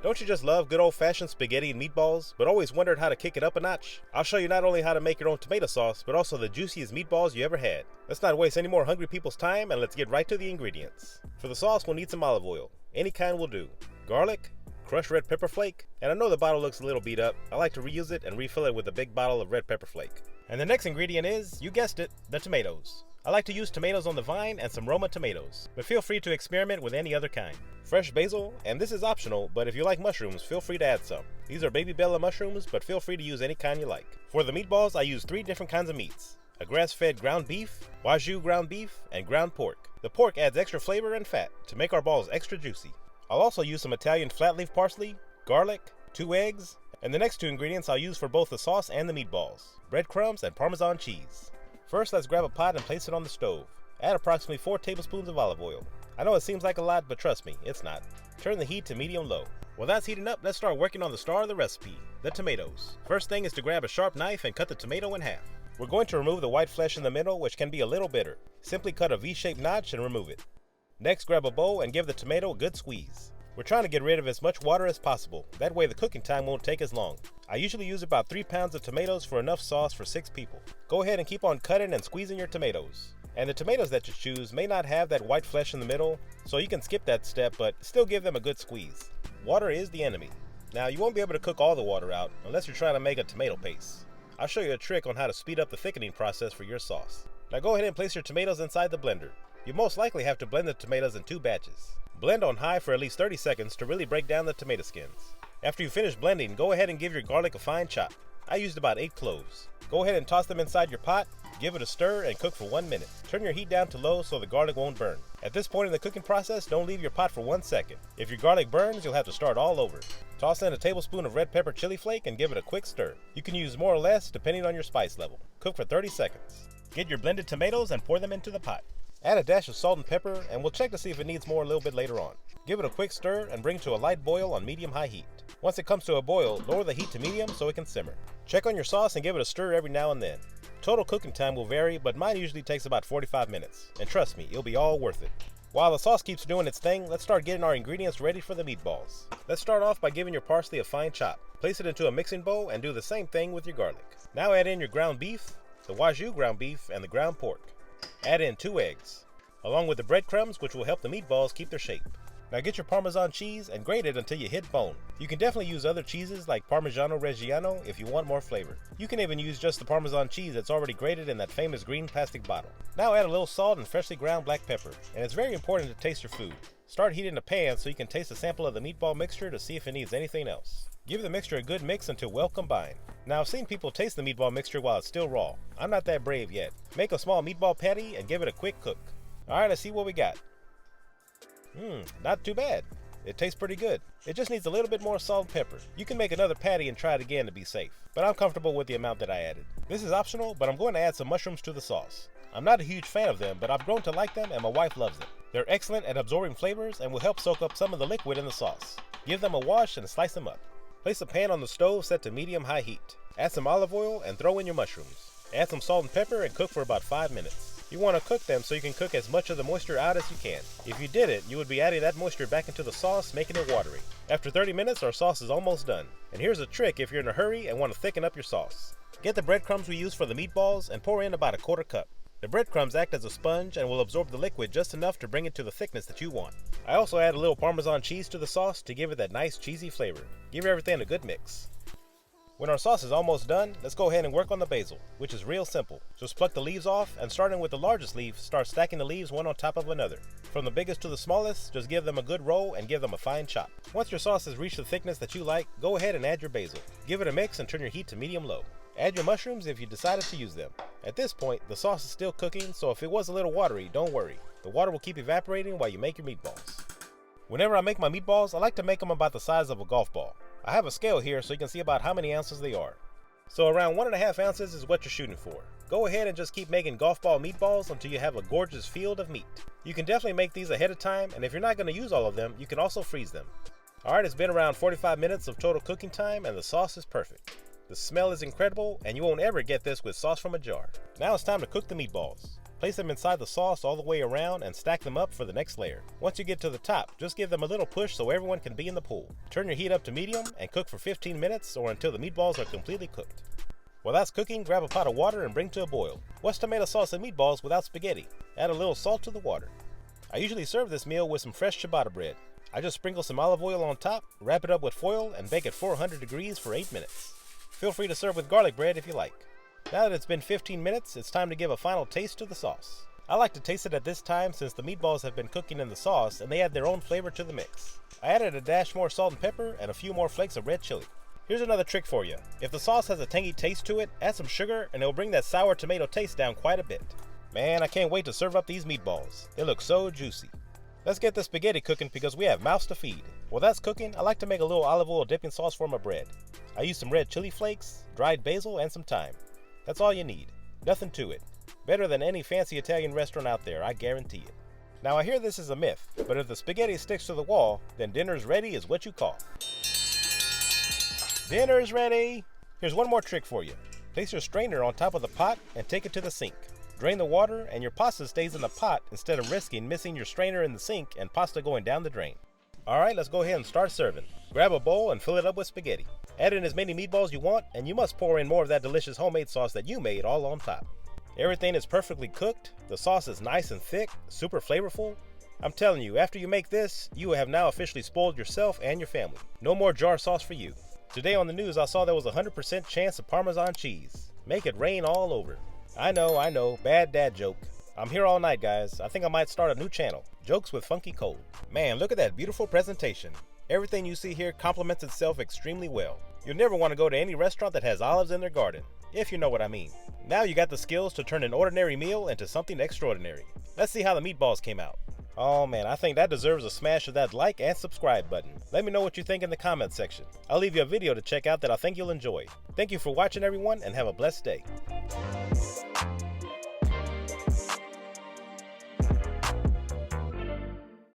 Don't you just love good old-fashioned spaghetti and meatballs, but always wondered how to kick it up a notch? I'll show you not only how to make your own tomato sauce, but also the juiciest meatballs you ever had. Let's not waste any more hungry people's time, and let's get right to the ingredients. For the sauce, we'll need some olive oil. Any kind will do. Garlic, crushed red pepper flake, and I know the bottle looks a little beat up. I like to reuse it and refill it with a big bottle of red pepper flake. And the next ingredient is, you guessed it, the tomatoes. I like to use tomatoes on the vine and some Roma tomatoes, but feel free to experiment with any other kind. Fresh basil, and this is optional, but if you like mushrooms, feel free to add some. These are baby bella mushrooms, but feel free to use any kind you like. For the meatballs, I use 3 different kinds of meats. A grass-fed ground beef, Wagyu ground beef, and ground pork. The pork adds extra flavor and fat to make our balls extra juicy. I'll also use some Italian flat leaf parsley, garlic, 2 eggs, and the next 2 ingredients I'll use for both the sauce and the meatballs, bread crumbs and Parmesan cheese. First, let's grab a pot and place it on the stove. Add approximately 4 tablespoons of olive oil. I know it seems like a lot, but trust me, it's not. Turn the heat to medium-low. While that's heating up, let's start working on the star of the recipe, the tomatoes. First thing is to grab a sharp knife and cut the tomato in half. We're going to remove the white flesh in the middle, which can be a little bitter. Simply cut a V-shaped notch and remove it. Next, grab a bowl and give the tomato a good squeeze. We're trying to get rid of as much water as possible. That way the cooking time won't take as long. I usually use about 3 pounds of tomatoes for enough sauce for 6 people. Go ahead and keep on cutting and squeezing your tomatoes. And the tomatoes that you choose may not have that white flesh in the middle, so you can skip that step, but still give them a good squeeze. Water is the enemy. Now, you won't be able to cook all the water out unless you're trying to make a tomato paste. I'll show you a trick on how to speed up the thickening process for your sauce. Now go ahead and place your tomatoes inside the blender. You most likely have to blend the tomatoes in 2 batches. Blend on high for at least 30 seconds to really break down the tomato skins. After you finish blending, go ahead and give your garlic a fine chop. I used about 8 cloves. Go ahead and toss them inside your pot, give it a stir, and cook for 1 minute. Turn your heat down to low so the garlic won't burn. At this point in the cooking process, don't leave your pot for 1 second. If your garlic burns, you'll have to start all over. Toss in a tablespoon of red pepper chili flake and give it a quick stir. You can use more or less depending on your spice level. Cook for 30 seconds. Get your blended tomatoes and pour them into the pot. Add a dash of salt and pepper, and we'll check to see if it needs more a little bit later on. Give it a quick stir and bring to a light boil on medium-high heat. Once it comes to a boil, lower the heat to medium so it can simmer. Check on your sauce and give it a stir every now and then. Total cooking time will vary, but mine usually takes about 45 minutes. And trust me, it'll be all worth it. While the sauce keeps doing its thing, let's start getting our ingredients ready for the meatballs. Let's start off by giving your parsley a fine chop. Place it into a mixing bowl and do the same thing with your garlic. Now add in your ground beef, the Wagyu ground beef, and the ground pork. Add in 2 eggs, along with the breadcrumbs, which will help the meatballs keep their shape. Now get your Parmesan cheese and grate it until you hit bone. You can definitely use other cheeses like Parmigiano Reggiano if you want more flavor. You can even use just the Parmesan cheese that's already grated in that famous green plastic bottle. Now add a little salt and freshly ground black pepper. And it's very important to taste your food. Start heating the pan so you can taste a sample of the meatball mixture to see if it needs anything else. Give the mixture a good mix until well combined. Now I've seen people taste the meatball mixture while it's still raw. I'm not that brave yet. Make a small meatball patty and give it a quick cook. Alright, let's see what we got. Not too bad. It tastes pretty good. It just needs a little bit more salt and pepper. You can make another patty and try it again to be safe, but I'm comfortable with the amount that I added. This is optional, but I'm going to add some mushrooms to the sauce. I'm not a huge fan of them, but I've grown to like them and my wife loves them. They're excellent at absorbing flavors and will help soak up some of the liquid in the sauce. Give them a wash and slice them up. Place a pan on the stove set to medium-high heat. Add some olive oil and throw in your mushrooms. Add some salt and pepper and cook for about 5 minutes. You want to cook them so you can cook as much of the moisture out as you can. If you didn't, you would be adding that moisture back into the sauce, making it watery. After 30 minutes, our sauce is almost done. And here's a trick if you're in a hurry and want to thicken up your sauce. Get the breadcrumbs we use for the meatballs and pour in about 1/4 cup. The breadcrumbs act as a sponge and will absorb the liquid just enough to bring it to the thickness that you want. I also add a little Parmesan cheese to the sauce to give it that nice cheesy flavor. Give everything a good mix. When our sauce is almost done, let's go ahead and work on the basil, which is real simple. Just pluck the leaves off and starting with the largest leaf, start stacking the leaves one on top of another. From the biggest to the smallest, just give them a good roll and give them a fine chop. Once your sauce has reached the thickness that you like, go ahead and add your basil. Give it a mix and turn your heat to medium-low. Add your mushrooms if you decided to use them. At this point, the sauce is still cooking, so if it was a little watery, don't worry. The water will keep evaporating while you make your meatballs. Whenever I make my meatballs, I like to make them about the size of a golf ball. I have a scale here so you can see about how many ounces they are. So around 1.5 ounces is what you're shooting for. Go ahead and just keep making golf ball meatballs until you have a gorgeous field of meat. You can definitely make these ahead of time, and if you're not going to use all of them, you can also freeze them. Alright, it's been around 45 minutes of total cooking time and the sauce is perfect. The smell is incredible and you won't ever get this with sauce from a jar. Now it's time to cook the meatballs. Place them inside the sauce all the way around and stack them up for the next layer. Once you get to the top, just give them a little push so everyone can be in the pool. Turn your heat up to medium and cook for 15 minutes or until the meatballs are completely cooked. While that's cooking, grab a pot of water and bring to a boil. What's tomato sauce and meatballs without spaghetti? Add a little salt to the water. I usually serve this meal with some fresh ciabatta bread. I just sprinkle some olive oil on top, wrap it up with foil, and bake at 400 degrees for 8 minutes. Feel free to serve with garlic bread if you like. Now that it's been 15 minutes, it's time to give a final taste to the sauce. I like to taste it at this time since the meatballs have been cooking in the sauce and they add their own flavor to the mix. I added a dash more salt and pepper and a few more flakes of red chili. Here's another trick for you. If the sauce has a tangy taste to it, add some sugar and it'll bring that sour tomato taste down quite a bit. Man, I can't wait to serve up these meatballs. They look so juicy. Let's get the spaghetti cooking because we have mouths to feed. While that's cooking, I like to make a little olive oil dipping sauce for my bread. I use some red chili flakes, dried basil, and some thyme. That's all you need. Nothing to it. Better than any fancy Italian restaurant out there, I guarantee it. Now I hear this is a myth, but if the spaghetti sticks to the wall, then dinner's ready is what you call. Dinner's ready! Here's one more trick for you. Place your strainer on top of the pot and take it to the sink. Drain the water and your pasta stays in the pot instead of risking missing your strainer in the sink and pasta going down the drain. Alright, let's go ahead and start serving. Grab a bowl and fill it up with spaghetti. Add in as many meatballs you want and you must pour in more of that delicious homemade sauce that you made all on top. Everything is perfectly cooked, the sauce is nice and thick, super flavorful. I'm telling you, after you make this, you have now officially spoiled yourself and your family. No more jar sauce for you. Today on the news I saw there was a 100% chance of Parmesan cheese. Make it rain all over. I know, bad dad joke. I'm here all night, guys. I think I might start a new channel, Jokes with Funky Cole. Man, look at that beautiful presentation. Everything you see here complements itself extremely well. You'll never want to go to any restaurant that has olives in their garden, if you know what I mean. Now you got the skills to turn an ordinary meal into something extraordinary. Let's see how the meatballs came out. Oh man, I think that deserves a smash of that like and subscribe button. Let me know what you think in the comment section. I'll leave you a video to check out that I think you'll enjoy. Thank you for watching everyone and have a blessed day.